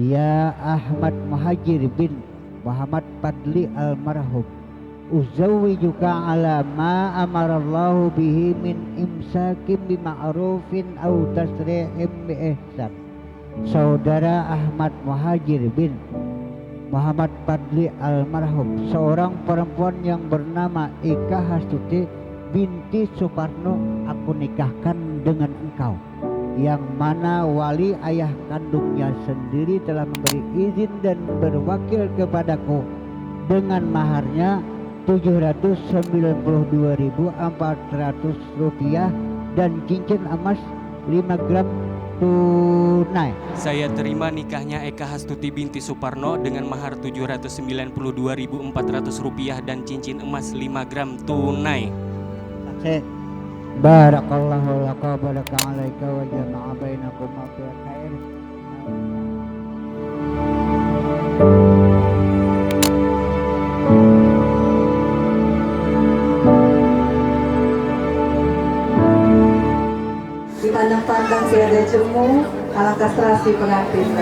Ya Ahmad Muhajir bin Muhammad Fadli almarhum, uzawwijuka ala ma amarallahu bihi min imsakim bima'rufin aw tasrihim bi ihsan. Saudara Ahmad Muhajir bin Muhammad Fadli almarhum, seorang perempuan yang bernama Eka Hastuti binti Suparno, aku nikahkan dengan engkau, yang mana wali ayah kandungnya sendiri telah memberi izin dan berwakil kepadaku dengan maharnya 792.400 rupiah dan cincin emas 5 gram tunai. Saya terima nikahnya Eka Hastuti binti Suparno dengan mahar 792.400 rupiah dan cincin emas 5 gram tunai. Barakallahu laka baraka alaika wa jama'a bainakuma fil khair. Dipandang-pandang tiada jemu, alangkah serasi pengantin.